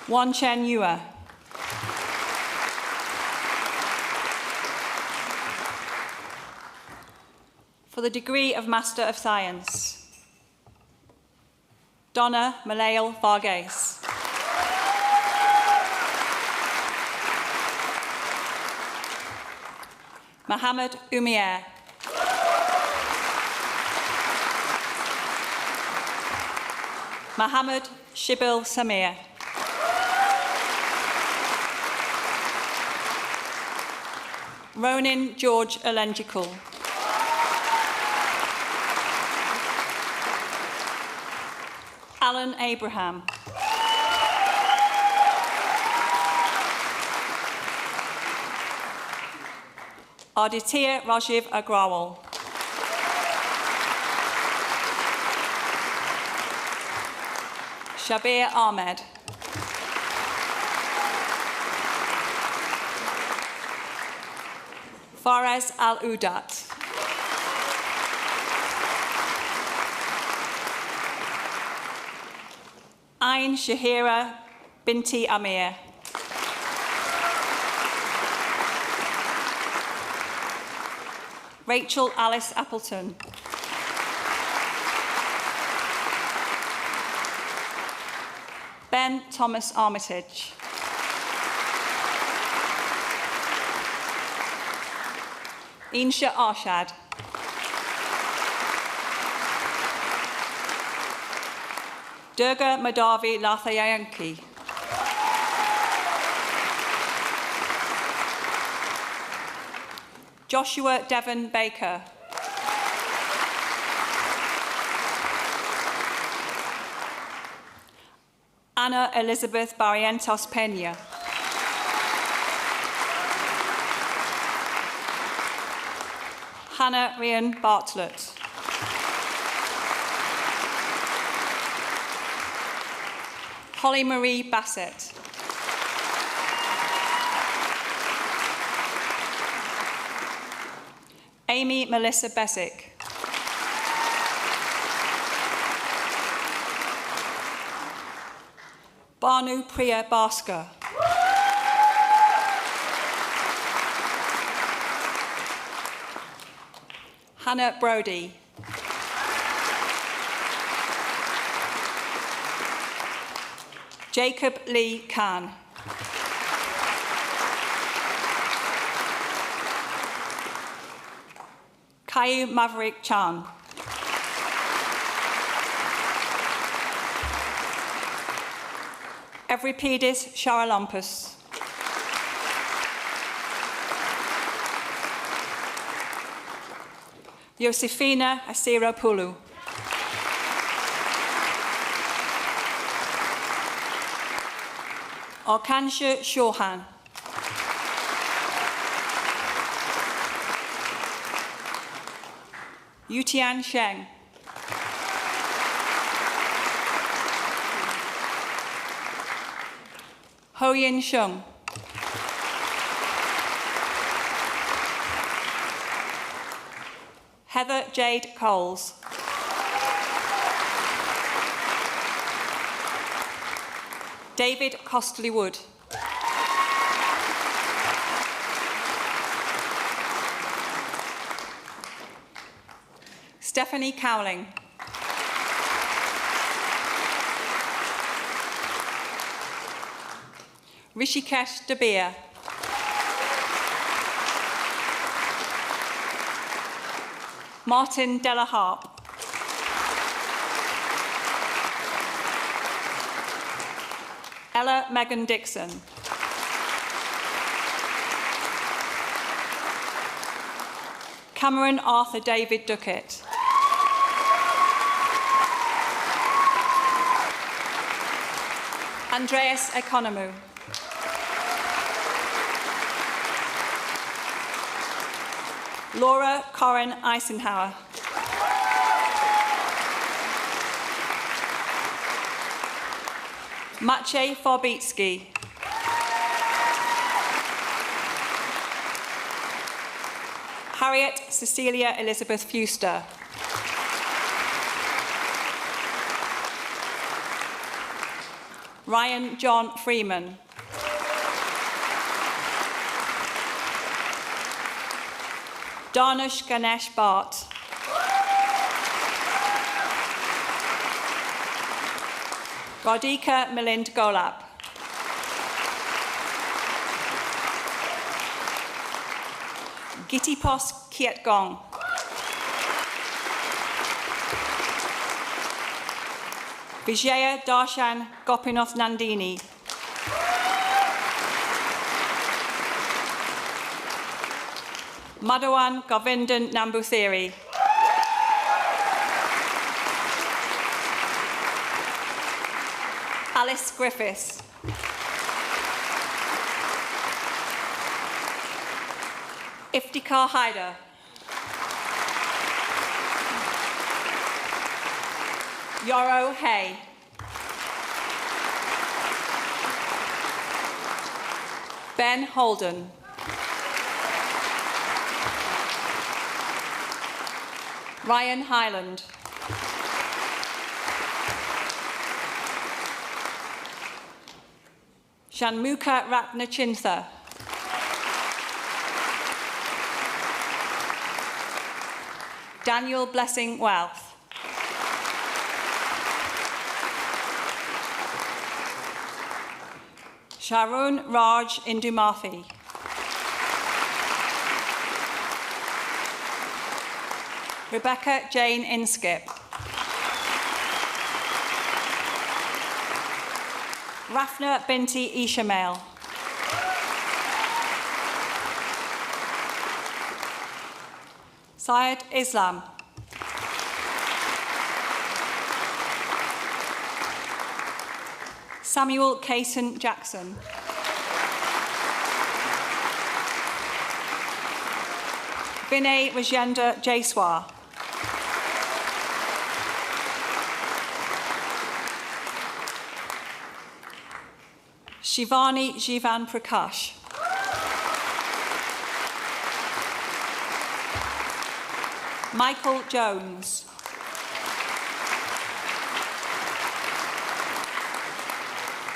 Speaker 2: Wan Chen Yua. For the degree of Master of Science, Donna Malail Varghese. Mohammed Umier. Mohammed Shibil Samir. Ronin George Elengical. Alan Abraham. Aditya Rajiv Agrawal. Shabir Ahmed. Faraz Al-Udat. Ain Shahira Binti Amir. Rachel Alice Appleton. Ben Thomas Armitage. Insha Arshad. Durga Madhavi Lathayanki. Joshua Devon Baker. Anna Elizabeth Barrientos Peña. Hannah Ryan Bartlett. Holly Marie Bassett. Amy Melissa Besick. Banu Priya Bhaskar. Hannah Brodie. Jacob Lee Khan. Caillou Maverick Chan. Evripidis Charalampus. Josefina Asiropoulou. Arkansha Chauhan. Yutian Sheng. Ho-Yin Shung. Heather Jade Coles. David Costley Wood. Stephanie Cowling. Rishikesh Dabir. Martin Della Harp. Ella Megan Dixon. Cameron Arthur David Duckett. Andreas Economou. Laura Corin Eisenhower. Maciej Forbitsky. Harriet Cecilia Elizabeth Fuster. Ryan John Freeman. Darnush Ganesh Bhatt. Radhika Milind Golab. Gittipos Kietgong. Vijaya Darshan Gopinath Nandini. Madhawan Govindan Nambuthiri. Alice Griffiths. Iftikhar Haider. Yoro Hay. Ben Holden. Ryan Highland. Shanmuka Ratnachintha. Daniel Blessing Wealth. Sharon Raj Indumathi. Rebecca Jane Inskip. Rafna Binti Ishmael. Syed Islam. Samuel Cason Jackson. Vinay Rajendra Jaiswal. Shivani Jivan Prakash. Michael Jones.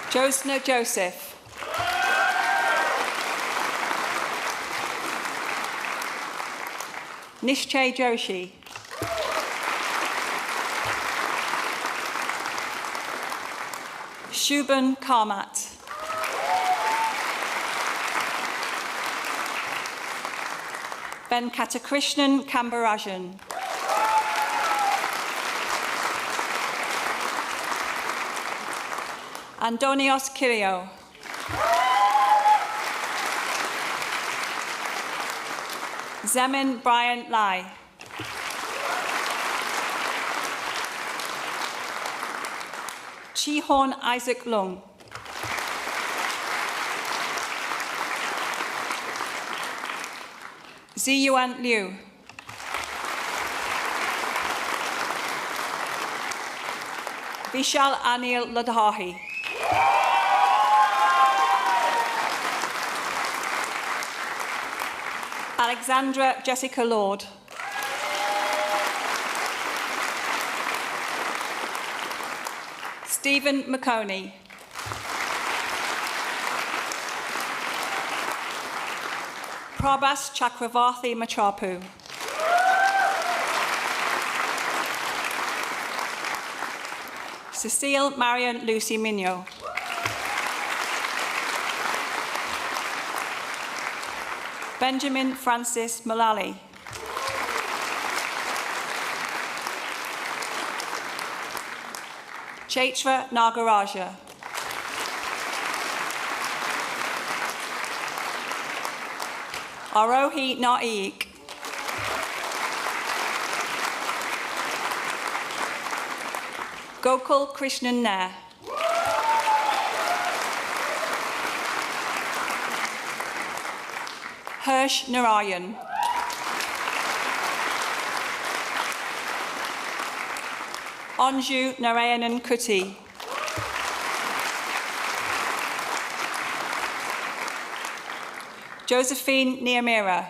Speaker 2: Josna Joseph. Nishche Joshi. Shubhan Karmat. Venkatakrishnan Kambarajan. Antonios Kyrio. Zemin Brian Lai. Chihorn Isaac Lung. Ziyuan Liu. Vishal Anil Ladhahi. Alexandra Jessica Lord. Stephen McConey. Prabhas Chakravarthi Matrapu. Cecile Marion Lucy Mignot. Benjamin Francis Mullally. Chaitra Nagaraja. Arohi Naik. Gokul Krishnan Nair. Hirsch Narayan. Anju Narayanan Kuti. Josephine Niamira.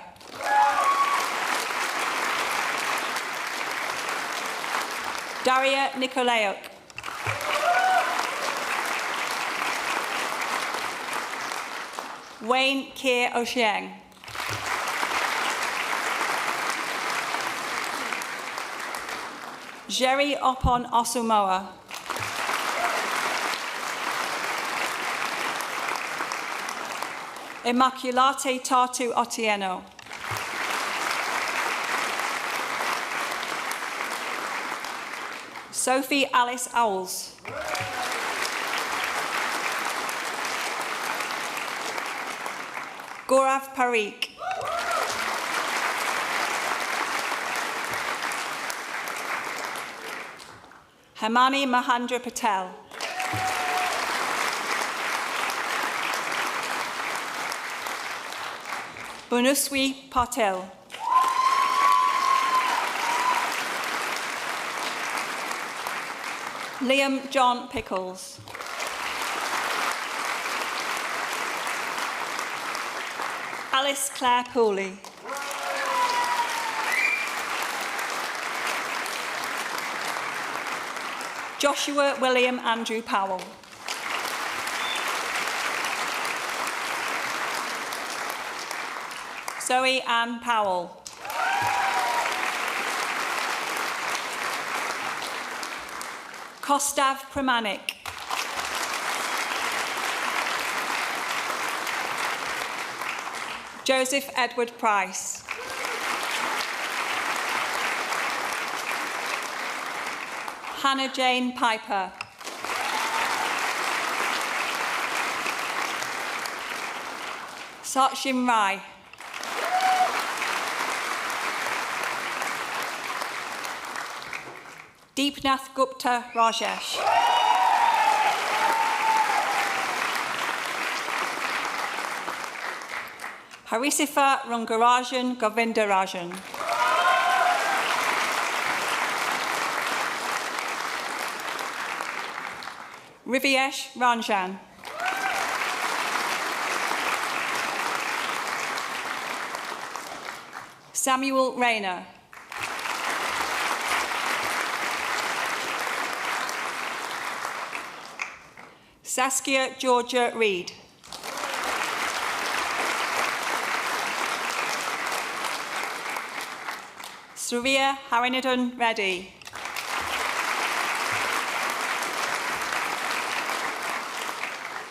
Speaker 2: Daria Nikolauk. Wayne Kier Oshieng. Jerry Opon Osumoa. Immaculate Tatu Otieno. Sophie Alice Owls. Gaurav Parikh. Hemani Mahendra Patel. Bunuswi Patil. Liam John Pickles. Alice Claire Pooley. Joshua William Andrew Powell. Zoe Ann Powell. Kostav Pramanik. Joseph Edward Price. Hannah Jane Piper. Sachim Rai. Deepnath Gupta Rajesh. Harisifa Rangarajan Govindarajan. Riviesh Ranjan. Samuel Rayner. Saskia Georgia Reed. Surya Harinadhan Reddy.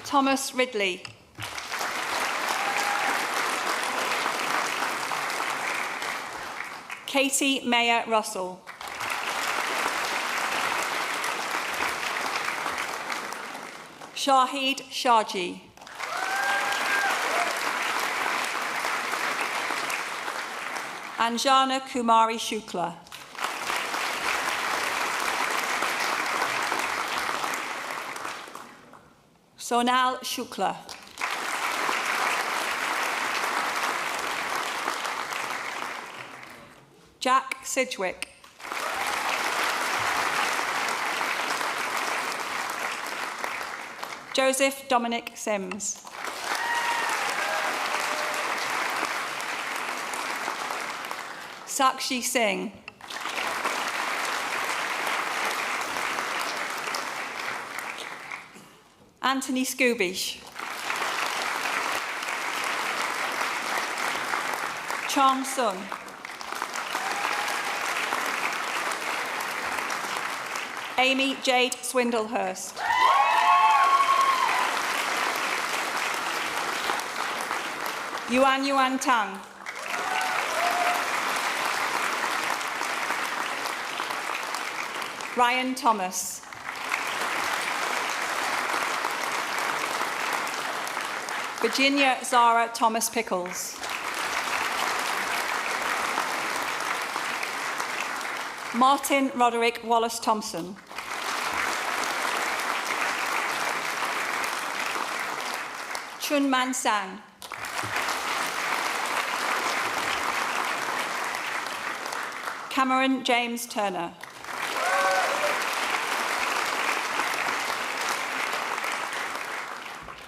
Speaker 2: Thomas Ridley. Katie Mayer Russell. Shahid Shaji. Anjana Kumari Shukla. Sonal Shukla. Jack Sidgwick. Joseph Dominic Sims. Sakshi Singh. Anthony Scoobish. Chong Sun. Amy Jade Swindlehurst. Yuan Tang. Ryan Thomas. Virginia Zara Thomas Pickles. Martin Roderick Wallace Thompson. Chun Man Sang. Cameron James Turner.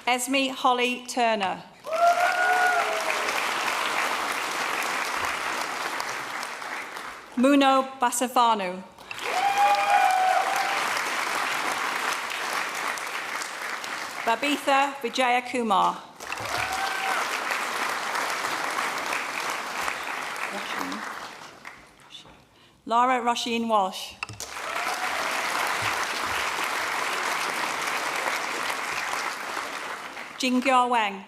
Speaker 2: Esme Holly Turner. Muno Basavanu. Babitha Vijaya Kumar. Lara Roisin Walsh. Jingyo Wang.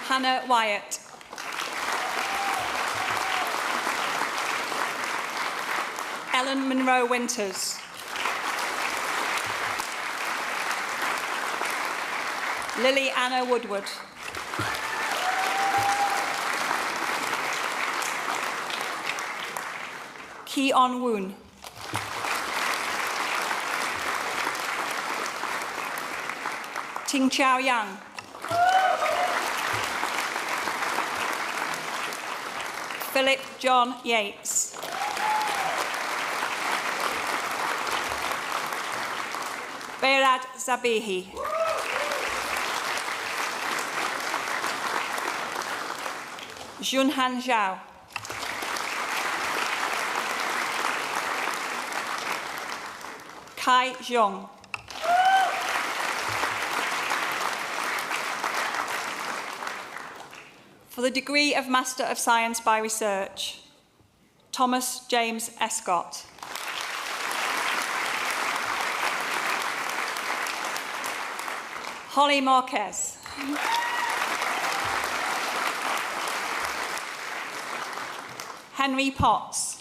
Speaker 2: Hannah Wyatt. Ellen Monroe Winters. Lily Anna Woodward. Ki On Woon. Ting Chao Yang. Philip John Yates. Behrad Zabihi. Junhan Zhao. Kai Zhong. For the degree of Master of Science by Research, Thomas James Escott. Holly Marquez. Henry Potts.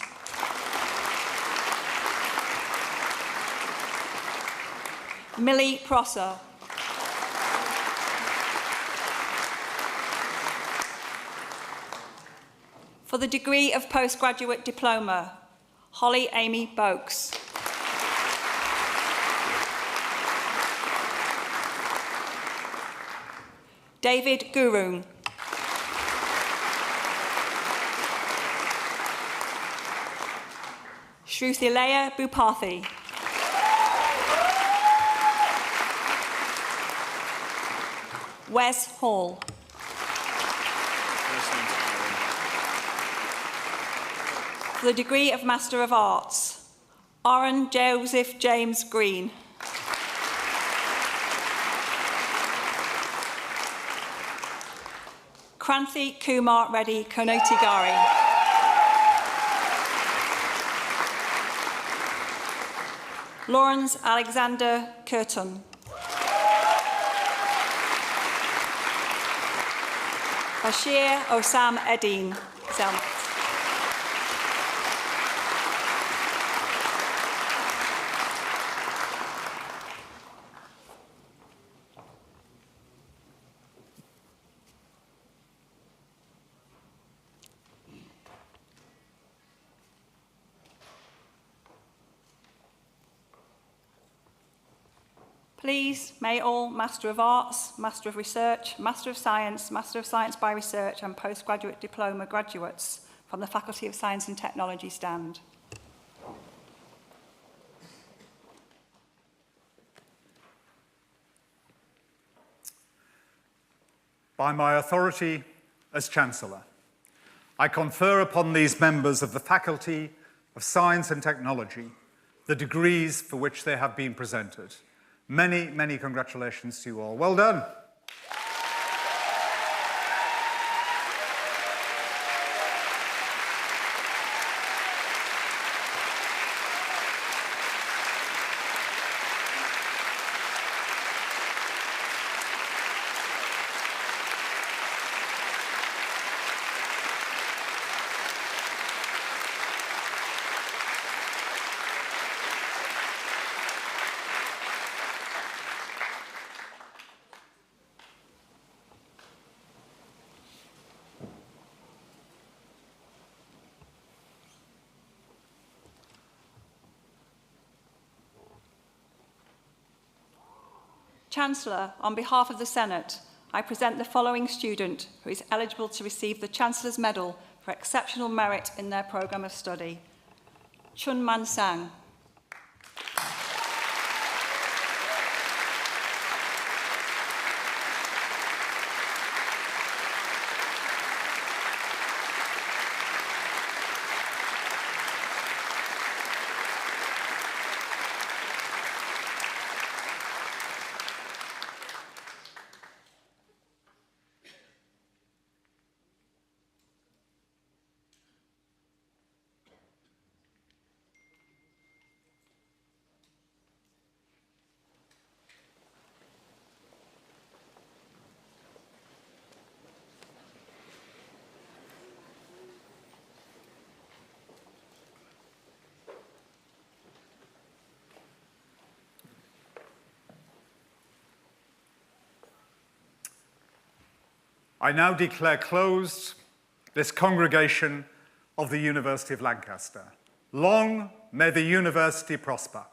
Speaker 2: Millie Prosser. For the degree of postgraduate diploma, Holly Amy Boakes. David Gurung. Shruthilaya Bupathi. Wes Hall. For the degree of Master of Arts, Oren Joseph James Green. Kranthi Kumar Reddy Konotigari. Lawrence Alexander Curtin. Bashir Osam Eddin Zelmat. Please, may all Master of Arts, Master of Research, Master of Science by Research and Postgraduate Diploma graduates from the Faculty of Science and Technology stand.
Speaker 1: By my authority as Chancellor, I confer upon these members of the Faculty of Science and Technology the degrees for which they have been presented. Many, many congratulations to you all. Well done.
Speaker 2: Chancellor, on behalf of the Senate, I present the following student who is eligible to receive the Chancellor's Medal for exceptional merit in their programme of study. Chun Man Sang. I now declare closed this congregation of the University of Lancaster. Long may the university prosper.